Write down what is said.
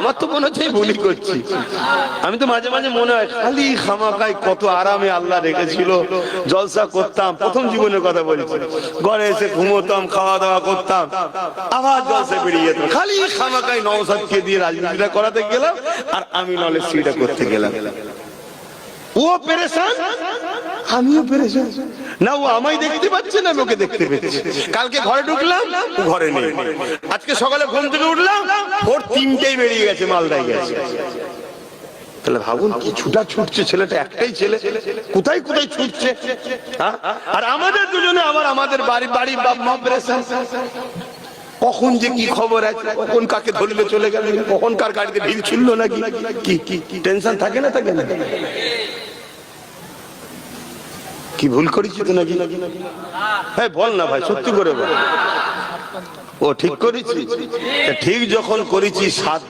আমার তো মনে হচ্ছে ভুলই করছি। আমি তো মাঝে মাঝে মনে হয় খালি খামাকায় কত আরামে আল্লাহ রেখেছিল, জলসা করতাম। প্রথম জীবনের কথা বলছি, ঘরে এসে ঘুমোতাম, খাওয়া দাওয়া করতাম, আবার জলসা বেরিয়ে যেতাম। খালি খামাকায় নওশাদকে দিয়ে রাজনীতিটা করাতে গেলাম, আর আমি নলেজ সিটা করতে গেলাম। ও পেরেশান, আমিও পেরেশান। না ও আমায় দেখতে পাচ্ছে না, ওকে দেখতে পেয়েছে। কালকে ঘরে ঢুকলাম, ঘরে নেই। আজকে সকালে ঘুম থেকে উঠলাম, ভোর 3টেই বেরিয়ে গেছে, মালদায় গেছে। তাহলে ভাবুন কি ছুটা ছুটছে ছেলেটা, একটাই ছেলে, কোথায় কোথায় ছুটছে। আর আমাদের দুজনে আবার আমাদের বাড়ি বাড়ি বাপ মা পেরেশান। কখন যে কি খবর আছে, কখন কাকে ধরলে চলে গেল, কখন কার গাড়িতে ঢিল ছুড়ল নাকি, কি কি টেনশন থাকে না, থাকে না? কি ভুল করেছি তো নাকি? হ্যাঁ বল না ভাই, সত্যি করে বল। ও ঠিক করেছি, ঠিক যখন করেছি 7